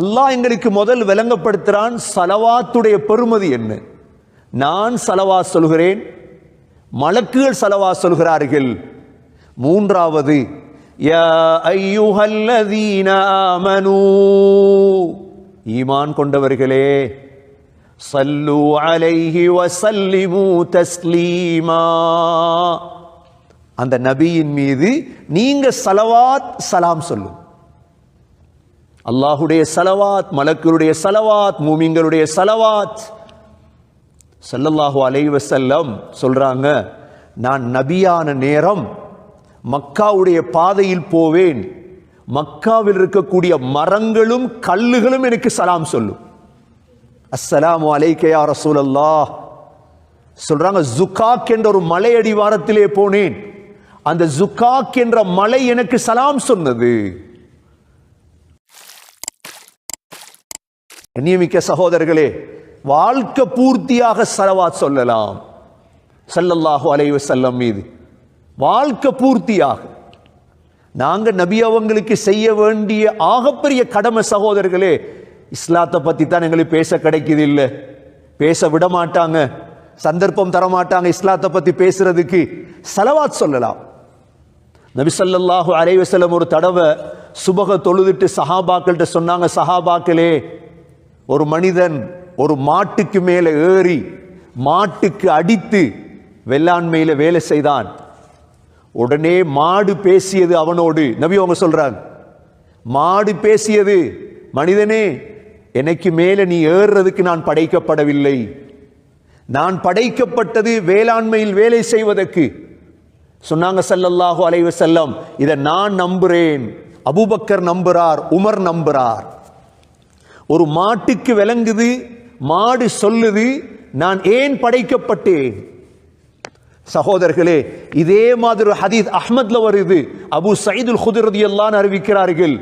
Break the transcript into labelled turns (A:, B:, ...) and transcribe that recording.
A: அல்லாஹ் எங்களுக்கு முதல் விளங்கப்படுத்துறான் ஸலவாத்துடைய பெருமதி என்ன. நான் ஸலவாத் சொல்கிறேன், மலக்குகள் ஸலவாத் சொல்கிறார்கள். மூன்றாவது, யா அய்யுஹல்லதீன ஆமனூ, ஈமான் கொண்டவர்களே, ஸல்லு அலைஹி வஸல்லிமு தஸ்லீமா, அந்த நபியின் மீது நீங்க ஸலவாத் சலாம் சொல்லும். அல்லாஹுடைய ஸலவாத், மலக்குடைய ஸலவாத், மூமின்களுடைய ஸலவாத். ஸல்லல்லாஹு அலைஹி வஸல்லம் சொல்றாங்க, நான் நபியான நேரம் மக்காவுடைய பாதையில் போவேன், மக்காவில் இருக்கக்கூடிய மரங்களும் கல்லுகளும் எனக்கு சலாம் சொல்லும். அஸ்ஸலாமு அலைக்க யா ரசூலல்லாஹ் சொல்றாங்க. ஜுகாக் என்ற ஒரு மலை அடிவாரத்திலே போனேன், அந்த ஜுகாக் என்ற மலை எனக்கு சலாம் சொன்னது. கண்ணியமிக்க சகோதரர்களே, வாழ்க்கை பூர்த்தியாக ஸலவாத் சொல்லலாம் ஸல்லல்லாஹு அலைஹி வஸல்லம் மீது, வாழ்க்கை பூர்த்தியாக. நாங்க நபி அவங்களுக்கு செய்ய வேண்டிய ஆகப்பெரிய கடமை சகோதரர்களே, இஸ்லாத்தை பத்தி தான் எங்களுக்கு பேச கிடைக்குது இல்லை, பேச விட மாட்டாங்க, சந்தர்ப்பம் தர மாட்டாங்க இஸ்லாத்தை பத்தி பேசுறதுக்கு. ஸலவாத் சொல்லலாம். நபி ஸல்லல்லாஹு அலைஹி வஸல்லம் ஒரு தடவை சுபஹ தொழுதுட்டு சஹாபாக்கள்கிட்ட சொன்னாங்க, சஹாபாக்களே, ஒரு மனிதன் ஒரு மாட்டுக்கு மேலே ஏறி மாட்டுக்கு அடித்து வெள்ளாண்மையில வேலை செய்தான். உடனே மாடு பேசியது அவனோடு. நபி அவங்க சொல்றாங்க, மாடு பேசியது, மனிதனே, எனக்கு மேலே நீ ஏறுறதுக்கு நான் படைக்கப்படவில்லை, நான் படைக்கப்பட்டது வேளாண்மையில் வேலை செய்வதற்கு. சொன்னாங்க ஸல்லல்லாஹு அலைஹி வஸல்லம், இதை நான் நம்புறேன், அபூபக்கர் நம்புறார், உமர் நம்புறார். ஒரு மாட்டுக்கு விளங்குது, மாடு சொல்லுது, நான் ஏன் படைக்கப்பட்டேன். சகோதரர்களே, இதே மாதிரி ஹதீஸ் அஹ்மத்ல வருது. அபூ சயீதுல் குத்ரி ரலியல்லாஹு அன்ஹு அறிவிக்கிறார்கள்.